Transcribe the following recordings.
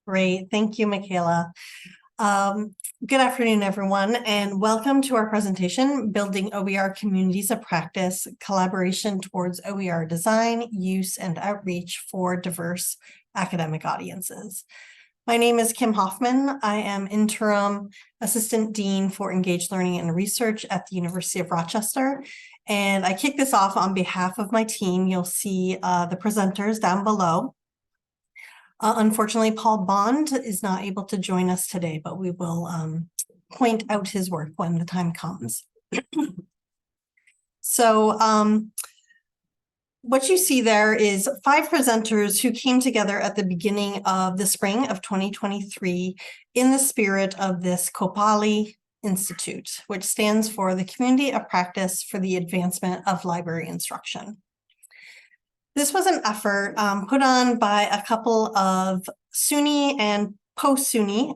Great. Thank you, Michaela. Good afternoon, everyone, and welcome to our presentation, Building OER Communities of Practice, Collaboration Towards OER Design, Use, and Outreach for Diverse Academic Audiences. My name is Kim Hoffman. I am Interim Assistant Dean for Engaged Learning and Research at the University of Rochester, and I kick this off on behalf of my team. You'll see the presenters down below. Unfortunately, Paul Bond is not able to join us today, but we will point out his work when the time comes. So what you see there is 5 presenters who came together at the beginning of the spring of 2023 in the spirit of this Kopali Institute, which stands for the Community of Practice for the Advancement of Library Instruction. This was an effort put on by a couple of SUNY and post-SUNY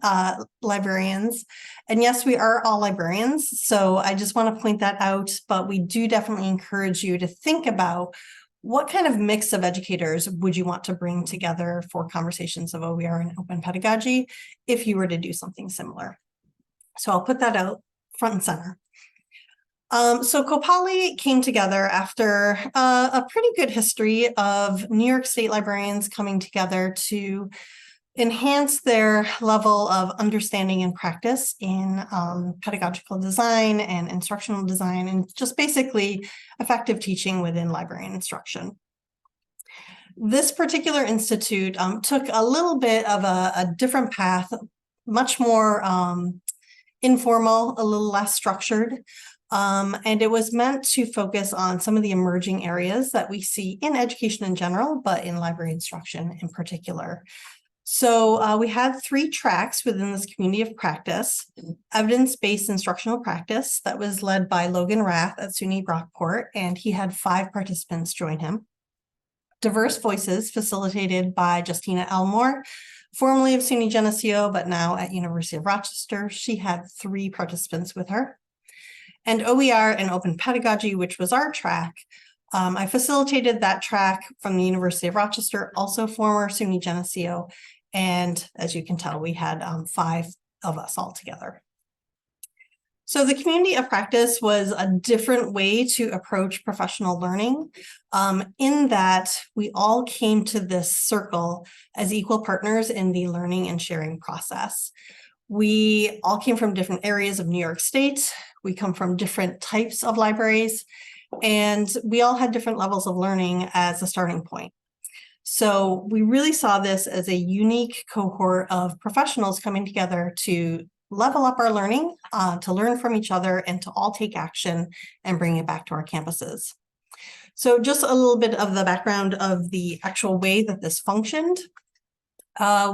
librarians. And yes, we are all librarians, so I just want to point that out, but we do definitely encourage you to think about what kind of mix of educators would you want to bring together for conversations of OER and open pedagogy if you were to do something similar. So I'll put that out front and center. So Kopali came together after a pretty good history of New York State librarians coming together to enhance their level of understanding and practice in pedagogical design and instructional design, and just basically effective teaching within library instruction. This particular institute took a little bit of a different path, much more informal, a little less structured. And it was meant to focus on some of the emerging areas that we see in education in general, but in library instruction in particular. So we had 3 tracks within this community of practice: evidence-based instructional practice that was led by Logan Rath at SUNY Brockport, and he had 5 participants join him. Diverse Voices, facilitated by Justina Elmore, formerly of SUNY Geneseo, but now at University of Rochester. She had 3 participants with her. And OER and Open Pedagogy, which was our track. I facilitated that track from the University of Rochester, also former SUNY Geneseo. And as you can tell, we had 5 of us all together. So the community of practice was a different way to approach professional learning, in that we all came to this circle as equal partners in the learning and sharing process. We all came from different areas of New York State. We come from different types of libraries, and we all had different levels of learning as a starting point. So we really saw this as a unique cohort of professionals coming together to level up our learning, to learn from each other, and to all take action and bring it back to our campuses. So just a little bit of the background of the actual way that this functioned.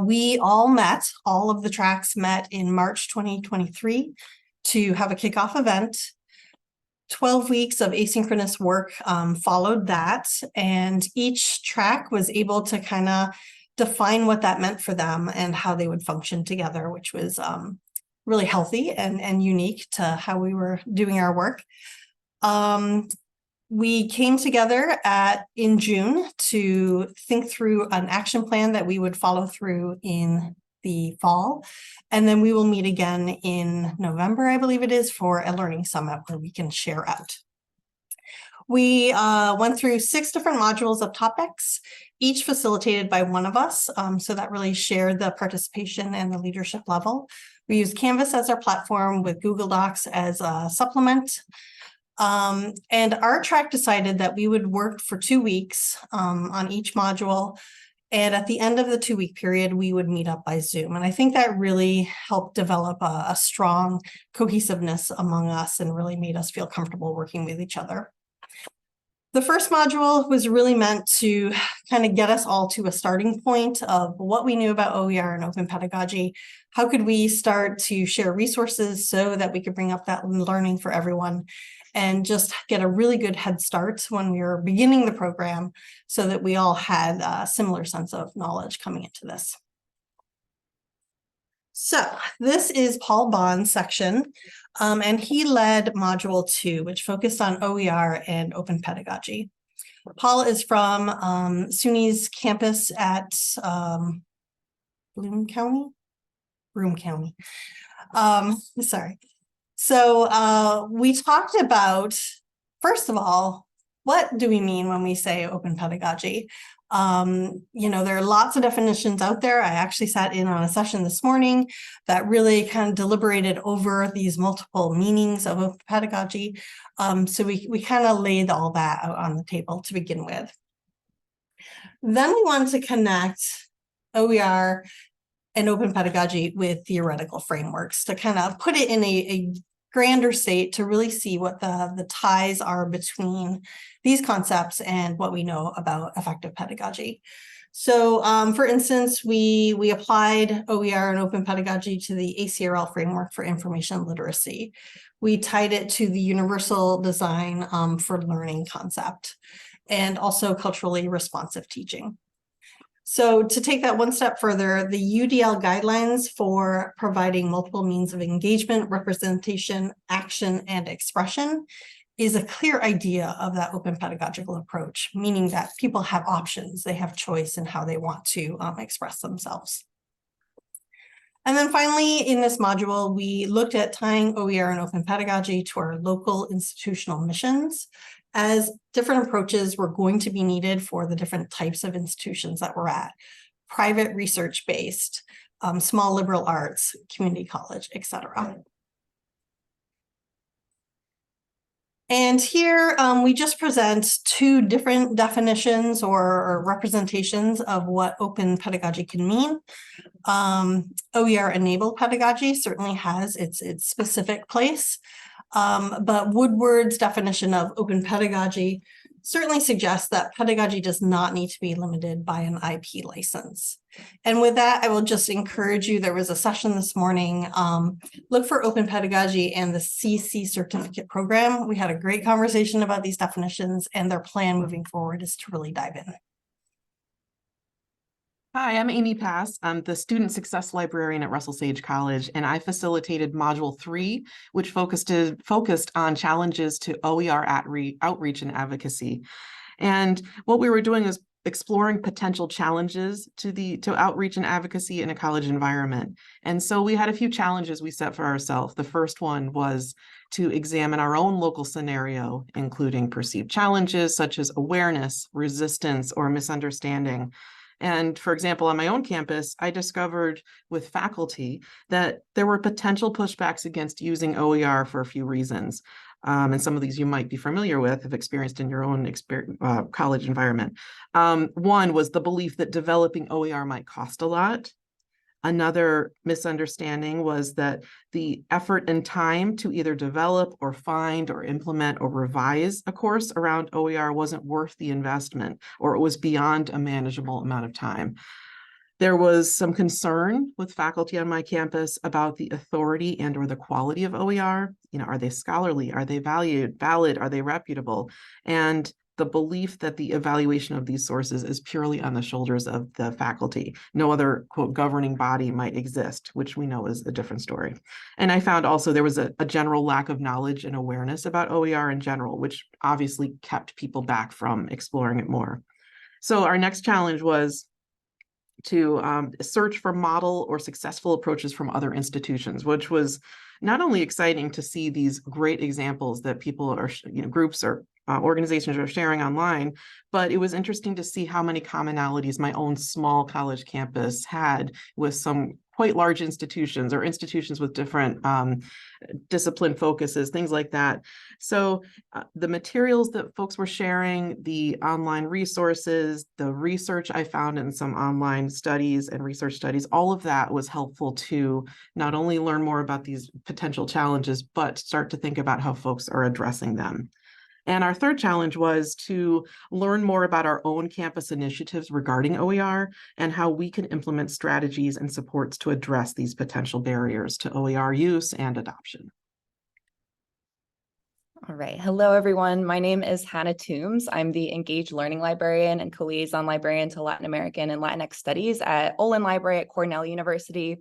We all of the tracks met in March 2023 to have a kickoff event. 12 weeks of asynchronous work followed that, and each track was able to kind of define what that meant for them and how they would function together, which was really healthy and unique to how we were doing our work. We came together in June to think through an action plan that we would follow through in the fall. And then we will meet again in November, I believe it is, for a learning summit where we can share out. We went through 6 different modules of topics, each facilitated by one of us. So that really shared the participation and the leadership level. We used Canvas as our platform with Google Docs as a supplement. And our track decided that we would work for 2 weeks on each module. And at the end of the 2-week period, we would meet up by Zoom. And I think that really helped develop a strong cohesiveness among us and really made us feel comfortable working with each other. The first module was really meant to kind of get us all to a starting point of what we knew about OER and open pedagogy. How could we start to share resources so that we could bring up that learning for everyone, and just get a really good head start when we were beginning the program so that we all had a similar sense of knowledge coming into this. So this is Paul Bond's section, and he led Module 2, which focused on OER and open pedagogy. Paul is from SUNY's campus at Broome County. Sorry. So we talked about, first of all, what do we mean when we say open pedagogy? There are lots of definitions out there. I actually sat in on a session this morning that really kind of deliberated over these multiple meanings of open pedagogy. So we kind of laid all that out on the table to begin with. Then we wanted to connect OER and open pedagogy with theoretical frameworks to kind of put it in a grander state to really see what the ties are between these concepts and what we know about effective pedagogy. So for instance, we applied OER and open pedagogy to the ACRL framework for information literacy. We tied it to the universal design for learning concept and also culturally responsive teaching. So to take that one step further, the UDL guidelines for providing multiple means of engagement, representation, action, and expression is a clear idea of that open pedagogical approach, meaning that people have options, they have choice in how they want to express themselves. And then finally, in this module, we looked at tying OER and open pedagogy to our local institutional missions, as different approaches were going to be needed for the different types of institutions that we're at: private research-based, small liberal arts, community college, etc. And here we just present two different definitions or representations of what open pedagogy can mean. OER-enabled pedagogy certainly has its specific place. But Woodward's definition of open pedagogy certainly suggests that pedagogy does not need to be limited by an IP license. And with that, I will just encourage you, there was a session this morning, look for open pedagogy and the CC certificate program. We had a great conversation about these definitions, and their plan moving forward is to really dive in. Hi, I'm Amy Pass. I'm the Student Success Librarian at Russell Sage College, and I facilitated Module 3, which focused on challenges to OER outreach and advocacy. And what we were doing is exploring potential challenges to outreach and advocacy in a college environment. And so we had a few challenges we set for ourselves. The first one was to examine our own local scenario, including perceived challenges such as awareness, resistance, or misunderstanding. And for example, on my own campus, I discovered with faculty that there were potential pushbacks against using OER for a few reasons. And some of these you might be familiar with, have experienced in your own college environment. One was the belief that developing OER might cost a lot. Another misunderstanding was that the effort and time to either develop or find or implement or revise a course around OER wasn't worth the investment, or it was beyond a manageable amount of time. There was some concern with faculty on my campus about the authority and or the quality of OER. Are they scholarly? Are they valid? Are they reputable? And the belief that the evaluation of these sources is purely on the shoulders of the faculty. No other, quote, governing body might exist, which we know is a different story. And I found also there was a general lack of knowledge and awareness about OER in general, which obviously kept people back from exploring it more. So our next challenge was to search for model or successful approaches from other institutions, which was not only exciting to see these great examples that people are, groups or organizations are sharing online, but it was interesting to see how many commonalities my own small college campus had with some quite large institutions or institutions with different discipline focuses, things like that. So the materials that folks were sharing, the online resources, the research I found in some online studies and research studies, all of that was helpful to not only learn more about these potential challenges, but start to think about how folks are addressing them. And our third challenge was to learn more about our own campus initiatives regarding OER and how we can implement strategies and supports to address these potential barriers to OER use and adoption. All right. Hello, everyone. My name is Hannah Toombs. I'm the Engaged Learning Librarian and Co-Liaison Librarian to Latin American and Latinx Studies at Olin Library at Cornell University.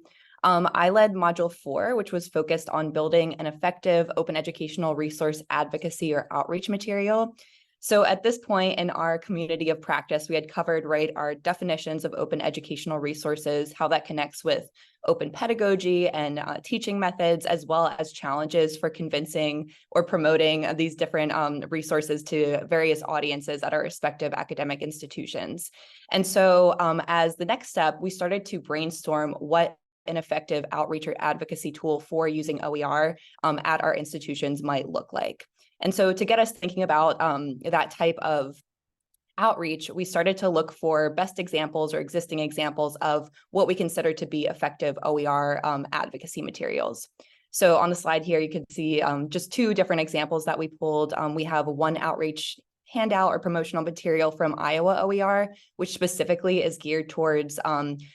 I led Module 4, which was focused on building an effective open educational resource advocacy or outreach material. So at this point in our community of practice, we had covered, right, our definitions of open educational resources, how that connects with open pedagogy and teaching methods, as well as challenges for convincing or promoting these different resources to various audiences at our respective academic institutions. And so as the next step, we started to brainstorm what an effective outreach or advocacy tool for using OER at our institutions might look like. And so to get us thinking about that type of outreach, we started to look for best examples or existing examples of what we consider to be effective OER advocacy materials. So on the slide here, you can see just two different examples that we pulled. We have one outreach handout or promotional material from Iowa OER, which specifically is geared towards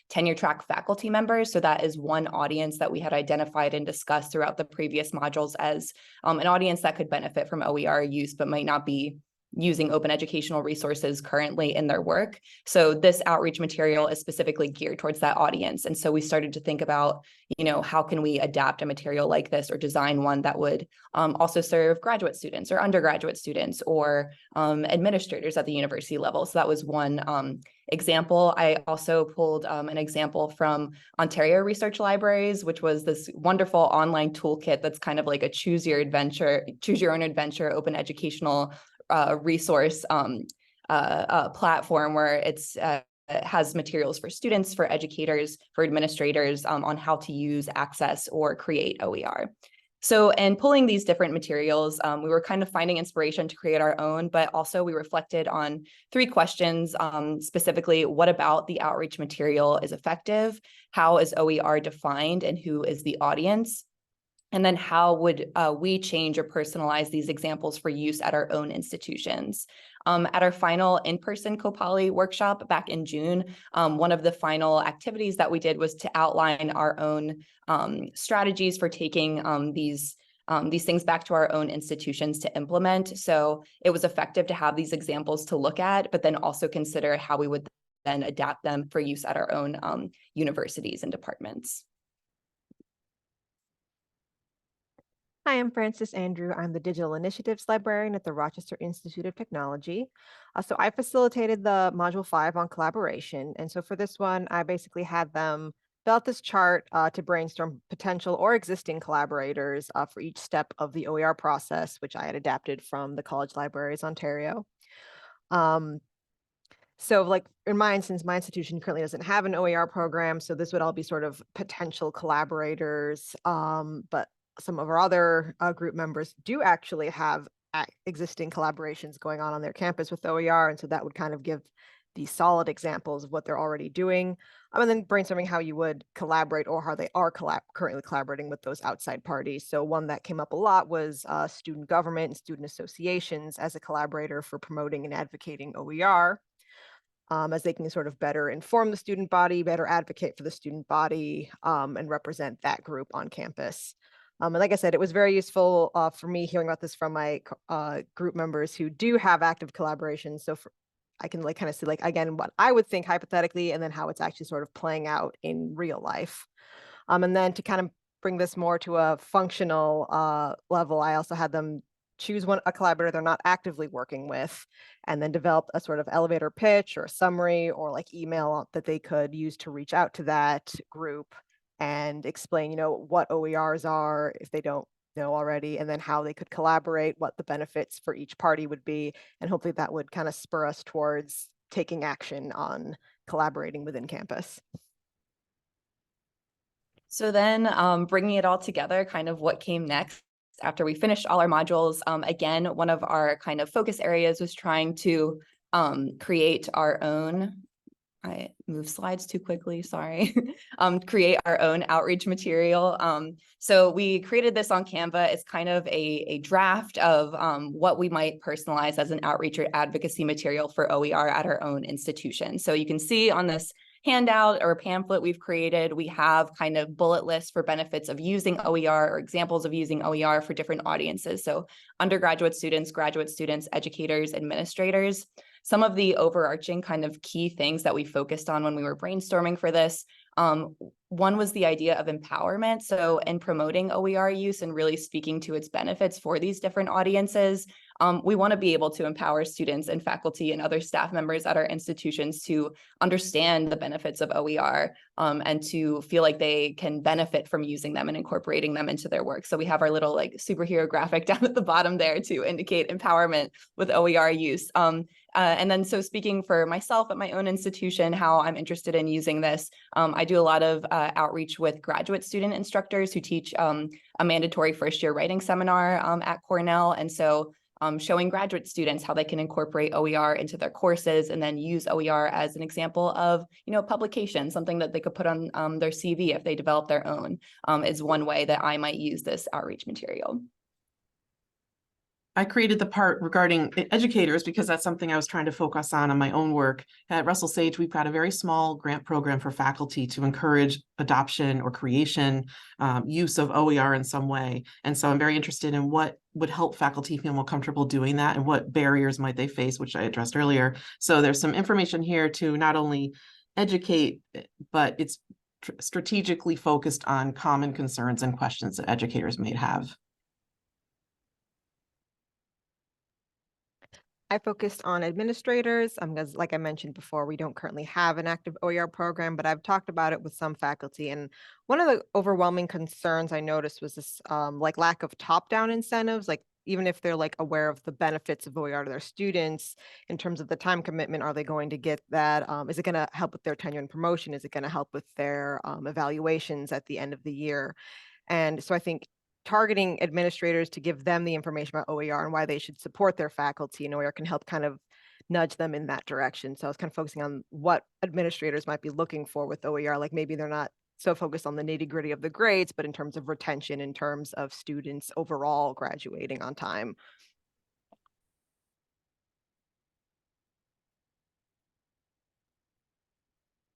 tenure track faculty members. So that is one audience that we had identified and discussed throughout the previous modules as an audience that could benefit from OER use, but might not be using open educational resources currently in their work. So this outreach material is specifically geared towards that audience. And so we started to think about, how can we adapt a material like this or design one that would also serve graduate students or undergraduate students or administrators at the university level. So that was one example. I also pulled an example from Ontario Research Libraries, which was this wonderful online toolkit that's kind of like a choose your own adventure open educational resource platform where it has materials for students, for educators, for administrators on how to use, access, or create OER. So in pulling these different materials, we were kind of finding inspiration to create our own, but also we reflected on three questions, specifically, what about the outreach material is effective? How is OER defined and who is the audience? And then how would we change or personalize these examples for use at our own institutions? At our final in-person CoPoly workshop back in June, one of the final activities that we did was to outline our own strategies for taking these things back to our own institutions to implement. So it was effective to have these examples to look at, but then also consider how we would then adapt them for use at our own universities and departments. Hi, I'm Frances Andreu. I'm the Digital Initiatives Librarian at the Rochester Institute of Technology. So I facilitated the Module 5 on collaboration. And so for this one, I basically had them fill out this chart to brainstorm potential or existing collaborators for each step of the OER process, which I had adapted from the College Libraries Ontario. So like in my instance, my institution currently doesn't have an OER program. So this would all be sort of potential collaborators, but some of our other group members do actually have existing collaborations going on their campus with OER. And so that would kind of give these solid examples of what they're already doing. And then brainstorming how you would collaborate or how they are currently collaborating with those outside parties. So one that came up a lot was student government and student associations as a collaborator for promoting and advocating OER. As they can sort of better inform the student body, better advocate for the student body, and represent that group on campus. And like I said, it was very useful for me hearing about this from my group members who do have active collaboration. So I can kind of see again, what I would think hypothetically, and then how it's actually sort of playing out in real life. And then to kind of bring this more to a functional level, I also had them choose a collaborator they're not actively working with, and then develop a sort of elevator pitch or a summary or email that they could use to reach out to that group and explain, what OERs are if they don't know already, and then how they could collaborate, what the benefits for each party would be. And hopefully that would kind of spur us towards taking action on collaborating within campus. So then bringing it all together, kind of what came next after we finished all our modules. Again, one of our kind of focus areas was trying to create our own, I moved slides too quickly, sorry, create our own outreach material. So we created this on Canva. It's kind of a draft of what we might personalize as an outreach or advocacy material for OER at our own institution. So you can see on this handout or pamphlet we've created, we have kind of bullet lists for benefits of using OER or examples of using OER for different audiences. So undergraduate students, graduate students, educators, administrators. Some of the overarching kind of key things that we focused on when we were brainstorming for this, one was the idea of empowerment. So in promoting OER use and really speaking to its benefits for these different audiences, we want to be able to empower students and faculty and other staff members at our institutions to understand the benefits of OER and to feel like they can benefit from using them and incorporating them into their work. So we have our little like superhero graphic down at the bottom there to indicate empowerment with OER use. And then so speaking for myself at my own institution, how I'm interested in using this, I do a lot of outreach with graduate student instructors who teach a mandatory first year writing seminar at Cornell. And so showing graduate students how they can incorporate OER into their courses and then use OER as an example of, publication, something that they could put on their CV if they develop their own, is one way that I might use this outreach material. I created the part regarding educators because that's something I was trying to focus on my own work. At Russell Sage, we've got a very small grant program for faculty to encourage adoption or creation, use of OER in some way. And so I'm very interested in what would help faculty feel more comfortable doing that and what barriers might they face, which I addressed earlier. So there's some information here to not only educate, but it's strategically focused on common concerns and questions that educators may have. I focused on administrators because, like I mentioned before, we don't currently have an active OER program, but I've talked about it with some faculty. And one of the overwhelming concerns I noticed was this like lack of top-down incentives, like even if they're like aware of the benefits of OER to their students in terms of the time commitment, are they going to get that? Is it going to help with their tenure and promotion? Is it going to help with their evaluations at the end of the year? And so I think targeting administrators to give them the information about OER and why they should support their faculty and OER can help kind of nudge them in that direction. So I was kind of focusing on what administrators might be looking for with OER. Like maybe they're not so focused on the nitty-gritty of the grades, but in terms of retention, in terms of students overall graduating on time.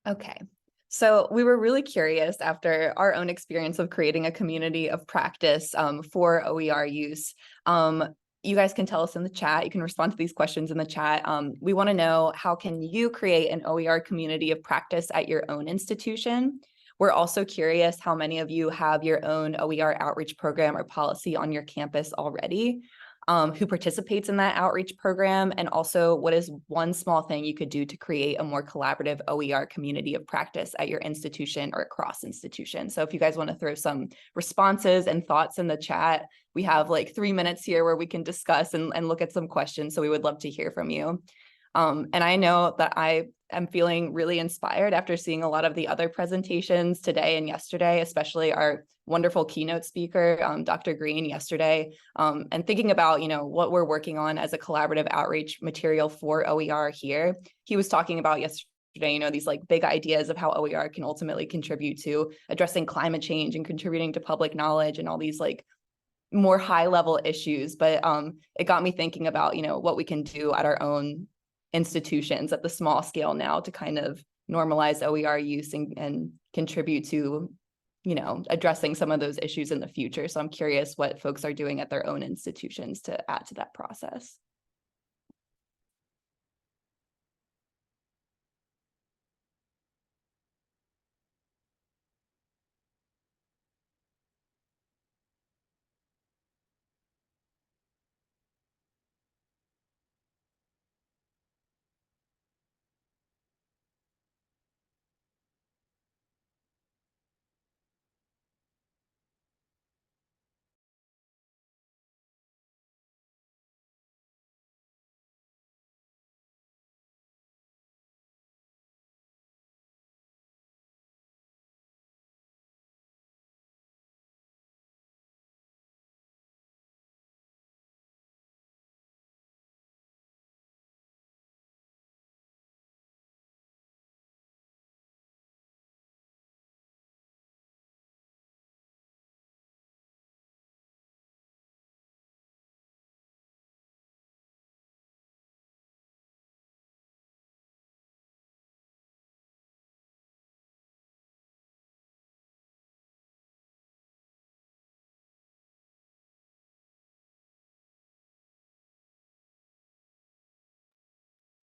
Okay. So we were really curious after our own experience of creating a community of practice for OER use. You guys can tell us in the chat. You can respond to these questions in the chat. We want to know, how can you create an OER community of practice at your own institution? We're also curious how many of you have your own OER outreach program or policy on your campus already. Who participates in that outreach program, and also what is one small thing you could do to create a more collaborative OER community of practice at your institution or across institutions. So if you guys want to throw some responses and thoughts in the chat, we have like 3 minutes here where we can discuss and look at some questions. So we would love to hear from you. And I know that I am feeling really inspired after seeing a lot of the other presentations today and yesterday, especially our wonderful keynote speaker, Dr. Green, yesterday, and thinking about, what we're working on as a collaborative outreach material for OER here. He was talking about yesterday, these like big ideas of how OER can ultimately contribute to addressing climate change and contributing to public knowledge and all these like more high level issues. But it got me thinking about, what we can do at our own institutions at the small scale now to kind of normalize OER use and contribute to, addressing some of those issues in the future. So I'm curious what folks are doing at their own institutions to add to that process.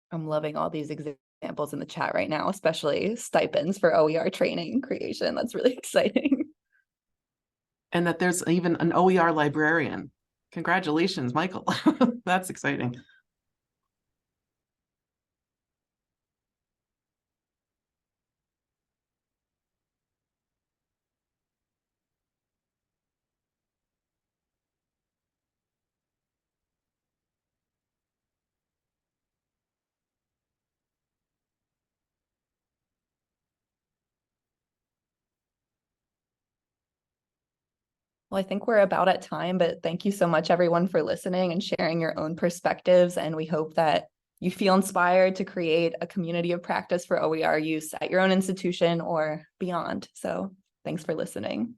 I'm loving all these examples in the chat right now, especially stipends for OER training creation. That's really exciting. And that there's even an OER librarian. Congratulations, Michael. That's exciting. Well, I think we're about at time, but thank you so much, everyone, for listening and sharing your own perspectives. And we hope that you feel inspired to create a community of practice for OER use at your own institution or beyond. So thanks for listening.